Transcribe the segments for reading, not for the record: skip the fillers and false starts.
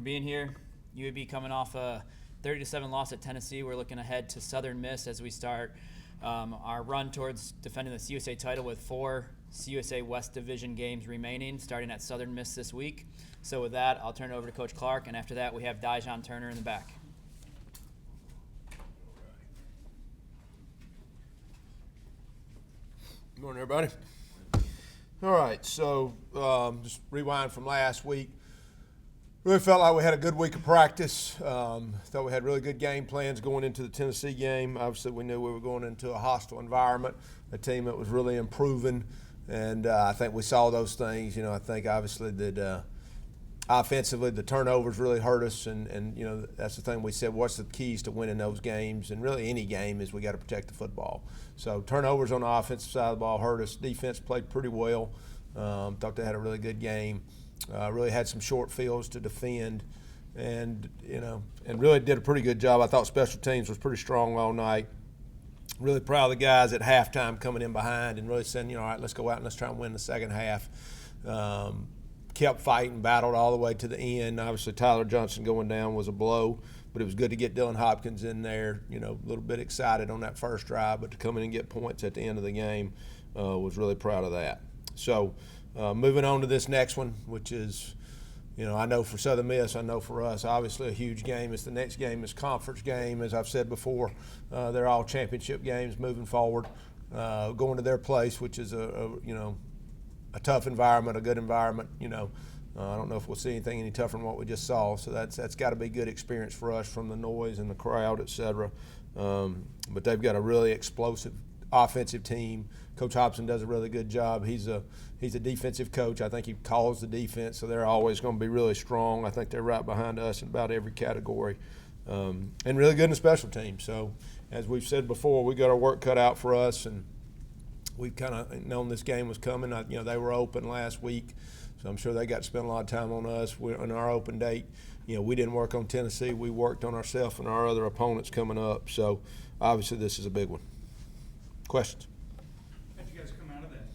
being here. UAB coming off a 30-7 loss at Tennessee. We're looking ahead to Southern Miss as we start our run towards defending the CUSA title with 4 CUSA West Division games remaining, starting at Southern Miss this week. So with that, I'll turn it over to Coach Clark, and after that, we have Dijon Turner in the back. Good morning, everybody. All right, so just rewind from last week. Really felt like we had a good week of practice. Thought we had really good game plans going into the Tennessee game. Obviously, we knew we were going into a hostile environment, a team that was really improving, and I think we saw those things. I think obviously that offensively the turnovers really hurt us, and that's the thing we said, what's the keys to winning those games, and really any game is we got to protect the football. So turnovers on the offensive side of the ball hurt us. Defense played pretty well. Thought they had a really good game. Really had some short fields to defend, and really did a pretty good job. I thought special teams was pretty strong all night. Really proud of the guys at halftime coming in behind and really saying, all right, let's go out and let's try and win the second half. Kept fighting, battled all the way to the end. Obviously, Tyler Johnson going down was a blow, but it was good to get Dylan Hopkins in there. A little bit excited on that first drive, but to come in and get points at the end of the game, was really proud of that. So moving on to this next one, which is, I know for Southern Miss, I know for us, obviously a huge game. It's the next game is conference game, as I've said before. They're all championship games moving forward, going to their place, which is a tough environment, a good environment. I don't know if we'll see anything any tougher than what we just saw. So that's got to be a good experience for us from the noise and the crowd, et cetera. But they've got a really explosive offensive team. Coach Hobson does a really good job. He's a defensive coach. I think he calls the defense, so they're always going to be really strong. I think they're right behind us in about every category, and really good in the special teams. So as we've said before, we got our work cut out for us, and we've kind of known this game was coming. They were open last week, so I'm sure they got to spend a lot of time on us. We're on our open date. We didn't work on Tennessee. We worked on ourselves and our other opponents coming up. So obviously this is a big one. Questions? How'd you guys come out of that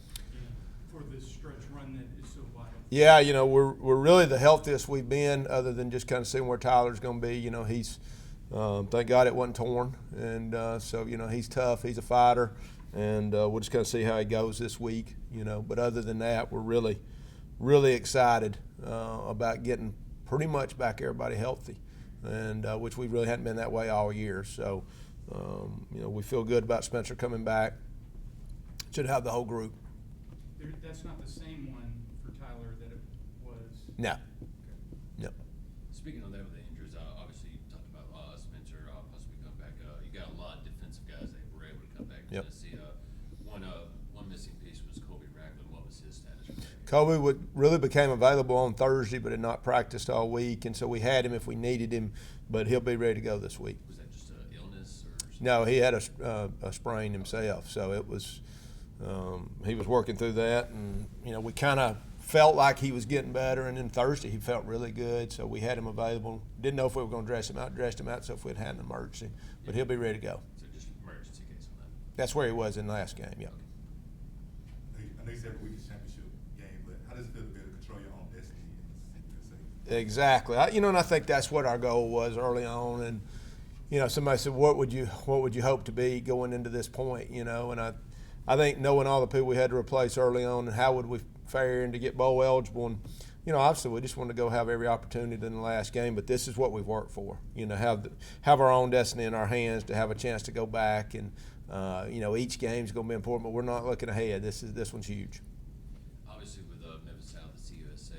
for this stretch run that is so vital? Yeah, we're really the healthiest we've been, other than just kind of seeing where Tyler's going to be. He's thank God it wasn't torn, and so he's tough. He's a fighter. And we'll just kind of see how he goes this week, But other than that, we're really, really excited about getting pretty much back everybody healthy, and which we really hadn't been that way all year. So, we feel good about Spencer coming back. Should have the whole group. That's not the same one for Tyler that it was? No. Okay. No. Speaking of that with the injuries, obviously you talked about Spencer possibly come back. You got a lot of defensive guys that were able to come back. Yep. One missing piece was Kobe Ragland. What was his status? Kobe really became available on Thursday, but had not practiced all week, and so we had him if we needed him, but he'll be ready to go this week. Was that just an illness or something? No, he had a sprain himself, so it was he was working through that, and we kind of felt like he was getting better, and then Thursday he felt really good, so we had him available. Didn't know if we were going to dressed him out, so if we'd had an emergency, but he'll be ready to go. So just emergency case on that. That's where he was in the last game, yeah. I know you said every week is a championship game, but how does it feel to be able to control your own destiny in this season? Exactly. And I think that's what our goal was early on. And somebody said, "What would you hope to be going into this point?" And I think knowing all the people we had to replace early on and how would we fare and to get bowl eligible, and obviously we just wanted to go have every opportunity in the last game. But this is what we've worked for. Have our own destiny in our hands to have a chance to go back, and each game's going to be important. But we're not looking ahead. This one's huge. Obviously, with Memphis South, the CUSA,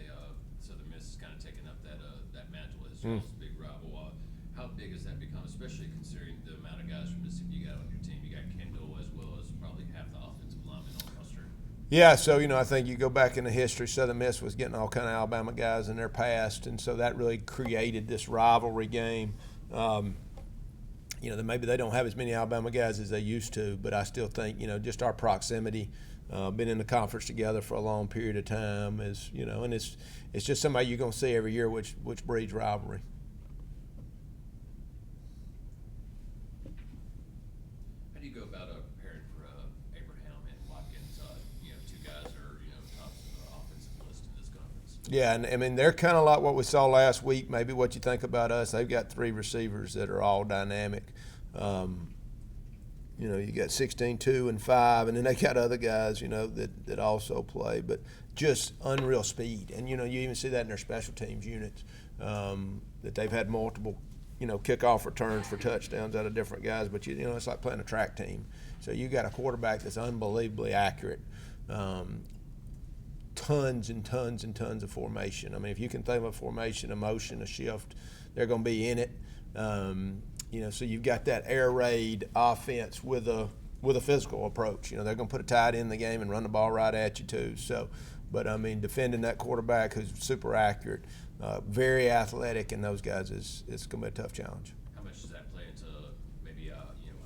Southern Miss is kind of taking up that mantle as y'all's big rival. How big has that become, especially considering the amount of guys from Mississippi you got on your team? You got Kendall as well as probably half the offensive linemen on the roster. Yeah, so I think you go back into history. Southern Miss was getting all kind of Alabama guys in their past, and so that really created this rivalry game. Maybe they don't have as many Alabama guys as they used to, but I still think just our proximity, been in the conference together for a long period of time, is and it's just somebody you're going to see every year, which breeds rivalry. How do you go about preparing for Abraham and Watkins? Two guys are tops of the offensive list in this conference. Yeah, and I mean, they're kind of like what we saw last week, maybe what you think about us. They've got 3 receivers that are all dynamic. You know, you got 16, 2, and 5, and then they got other guys, you know, that also play, but just unreal speed. And, you know, you even see that in their special teams units, that they've had multiple, you know, kickoff returns for touchdowns out of different guys. But, you know, it's like playing a track team. So you got a quarterback that's unbelievably accurate. Tons and tons and tons of formation. I mean, if you can think of a formation, a motion, a shift, they're going to be in it. You know, so you've got that air raid offense with a physical approach. You know, they're going to put a tight end in the game and run the ball right at you too. So, but I mean, defending that quarterback who's super accurate, very athletic, and those guys it's going to be a tough challenge. How much does that play into maybe you know,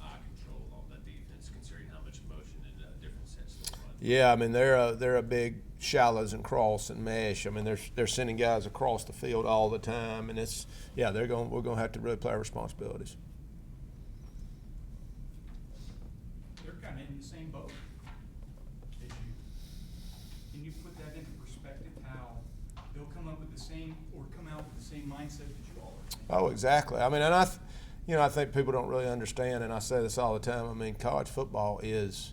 eye control on that defense, considering how much motion and different sets to run? Yeah, I mean they're a big shallows and cross and mesh. I mean they're sending guys across the field all the time, and we're going to have to really play our responsibilities. They're kind of in the same boat as you. Can you put that into perspective, how they'll come up with the same, or come out with the same mindset that you all are? Oh, exactly. I mean, and I think people don't really understand, and I say this all the time. I mean, college football is,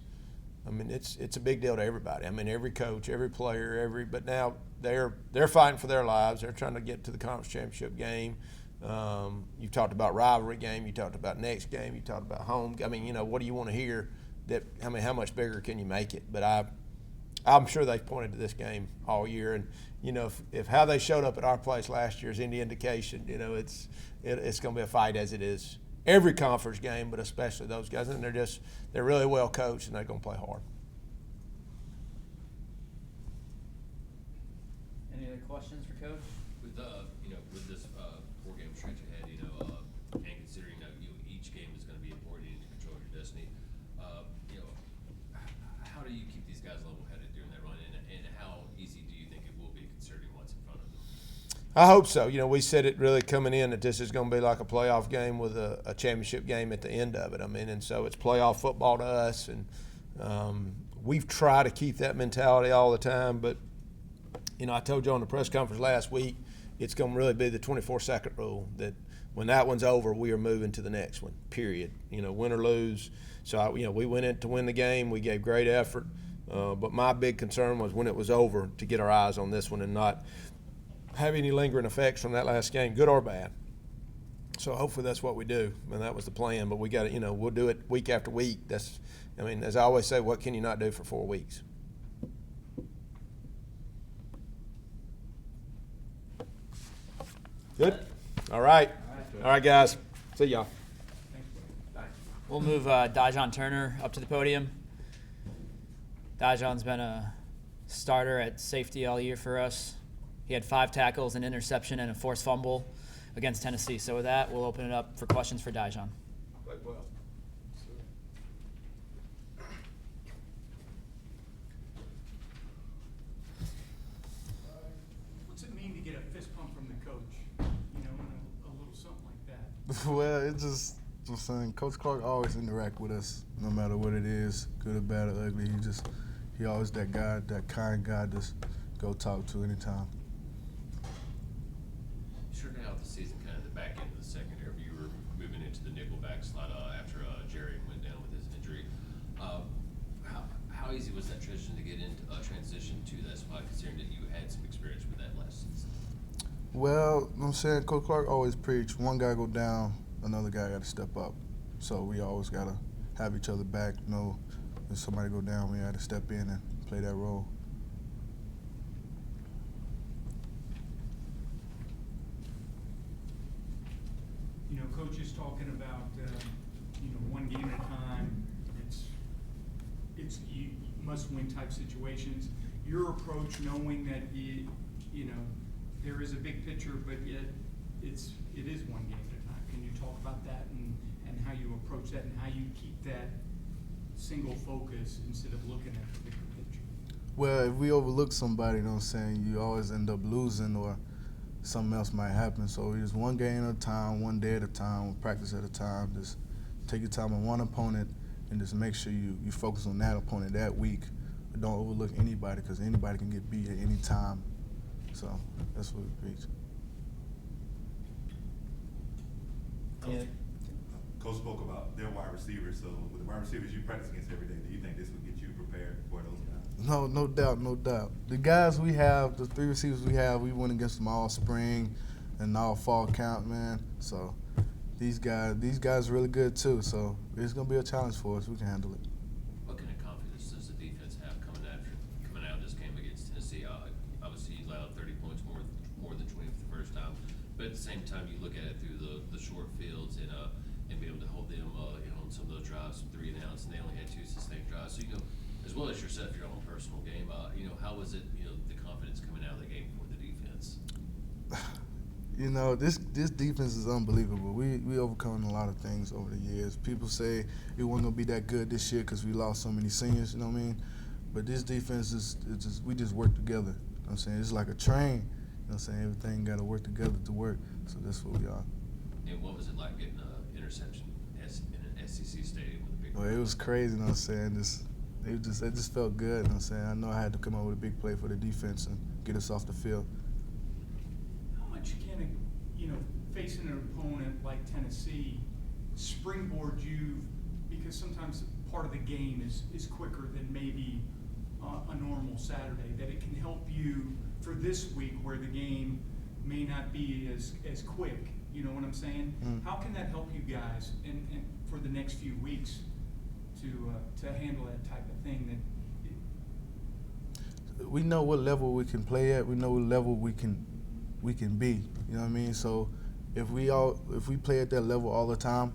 I mean, it's a big deal to everybody. I mean, every coach, every player, but now they're fighting for their lives. They're trying to get to the conference championship game. You talked about rivalry game. You talked about next game. You talked about home. I mean, you know, what do you want to hear? I mean, how much bigger can you make it? But I'm sure they've pointed to this game all year, and you know, if how they showed up at our place last year is any indication, you know, it's going to be a fight as it is every conference game, but especially those guys. And they're really well coached, and they're going to play hard. Any other questions for Coach? With you know, with this 4-game stretch ahead, you know, and considering that each game is going to be important, you need to control your destiny. You know, how do you keep these guys level-headed during that run, and how easy do you think it will be considering what's in front of them? I hope so. You know, we said it really coming in that this is going to be like a playoff game with a championship game at the end of it. I mean, and so it's playoff football to us, and we've tried to keep that mentality all the time. But, you know, I told you on the press conference last week, it's going to really be the 24-second rule, that when that one's over, we are moving to the next one, period. You know, win or lose. So, you know, we went in to win the game. We gave great effort. But my big concern was when it was over to get our eyes on this one and not have any lingering effects from that last game, good or bad. So hopefully that's what we do, and that was the plan. But we got to, you know, we'll do it week after week. I mean, as I always say, what can you not do for 4 weeks? Good. All right, guys. See y'all. We'll move Dajon Turner up to the podium. Dajon's been a starter at safety all year for us. He had 5 tackles, an interception, and a forced fumble against Tennessee. So with that, we'll open it up for questions for Dajon. Well. What's it mean to get a fist pump from the coach? You know, and a little something like that. Well, it's just I'm saying, Coach Clark always interact with us, no matter what it is, good or bad or ugly. He always that guy, that kind guy, just go talk to anytime. Starting out the season, kind of the back end of the secondary, you were moving into the nickelback slot after Jerry went down with his injury. How easy was that transition to get into transition to that spot, considering that you had some experience with that last season? Well, I'm saying Coach Clark always preach, one guy go down, another guy got to step up. So we always got to have each other back, know if somebody go down, we got to step in and play that role. You know, Coach is talking about, you know, one game at a time. It's must-win type situations. Your approach, knowing that you know, there is a big picture, but yet it is one game at a time. Can you talk about that and how you approach that and how you keep that single focus instead of looking at the bigger picture? Well, if we overlook somebody, you know what I'm saying, you always end up losing or something else might happen. So it's one game at a time, one day at a time, one practice at a time. Just take your time on one opponent and just make sure you focus on that opponent that week. But don't overlook anybody, because anybody can get beat at any time. So that's what we preach. Yeah. Coach spoke about their wide receivers, so with the wide receivers you practice against every day, do you think this would get you prepared for those guys? No doubt, no doubt. The guys we have, the 3 receivers we have, we went against them all spring and all fall camp, man. So these guys are really good too. So it's gonna be a challenge for us. We can handle it. What kind of confidence does the defense have coming out of this game against Tennessee? Obviously, you allowed 30 points more than 20 for the first time, but at the same time, you look at it through the short fields and be able to hold them, on some of those drives, 3 and outs, and they only had 2 sustained drives. So as well as yourself, your own personal game. How was it? The confidence coming out of the game for the defense. This defense is unbelievable. We overcome a lot of things over the years. People say it wasn't gonna be that good this year because we lost so many seniors. You know what I mean? But this defense we just work together. You know what I'm saying? It's like a train. You know what I'm saying? Everything got to work together to work. So that's what we are. And what was it like getting an interception in an SEC stadium with a big? Well, it was crazy. You know what I'm saying? It just felt good. You know what I'm saying? I know I had to come up with a big play for the defense and get us off the field. How much can facing an opponent like Tennessee springboard you, because sometimes part of the game is quicker than maybe a normal Saturday, that it can help you for this week where the game may not be as quick, you know what I'm saying? Mm. How can that help you guys and for the next few weeks to handle that type of thing? We know what level we can play at. We know what level we can be. You know what I mean? So if we play at that level all the time,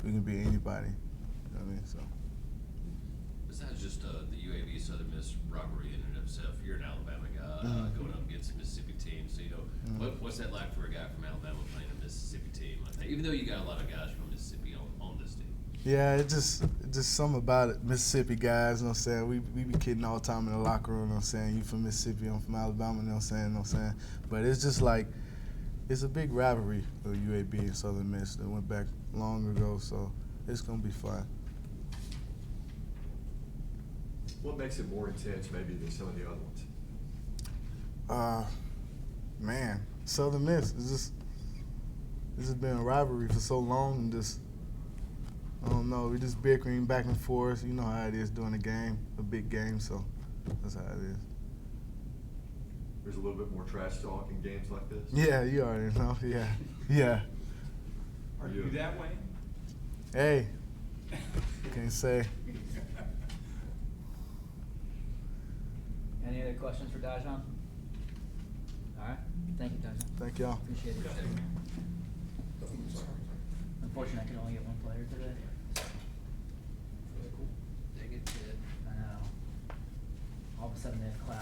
we can beat anybody. You know what I mean? So Besides just the UAB Southern Miss rivalry in and of itself, you're an Alabama guy going up against a Mississippi team. So what's that like for a guy from Alabama playing a Mississippi team like that? Even though you got a lot of guys from Mississippi on this team. yeah, it's just something about it. Mississippi guys, you know what I'm saying? We be kidding all the time in the locker room. You know what I'm saying? You from Mississippi, I'm from Alabama. You know what I'm saying? But it's just like it's a big rivalry of UAB and Southern Miss that went back long ago. So it's gonna be fun. What makes it more intense maybe than some of the other ones? Man, Southern Miss. This has been a rivalry for so long, and I don't know. We just bickering back and forth. You know how it is during a game, a big game. So that's how it is. There's a little bit more trash talk in games like this? Yeah, you already know. Yeah. Are you that way? Hey, can't say. Any other questions for Dajon? All right. Thank you, Dajon. Thank y'all. Appreciate it. Unfortunately, I can only get one player today. Dang it, kid. I know. All of a sudden they have class.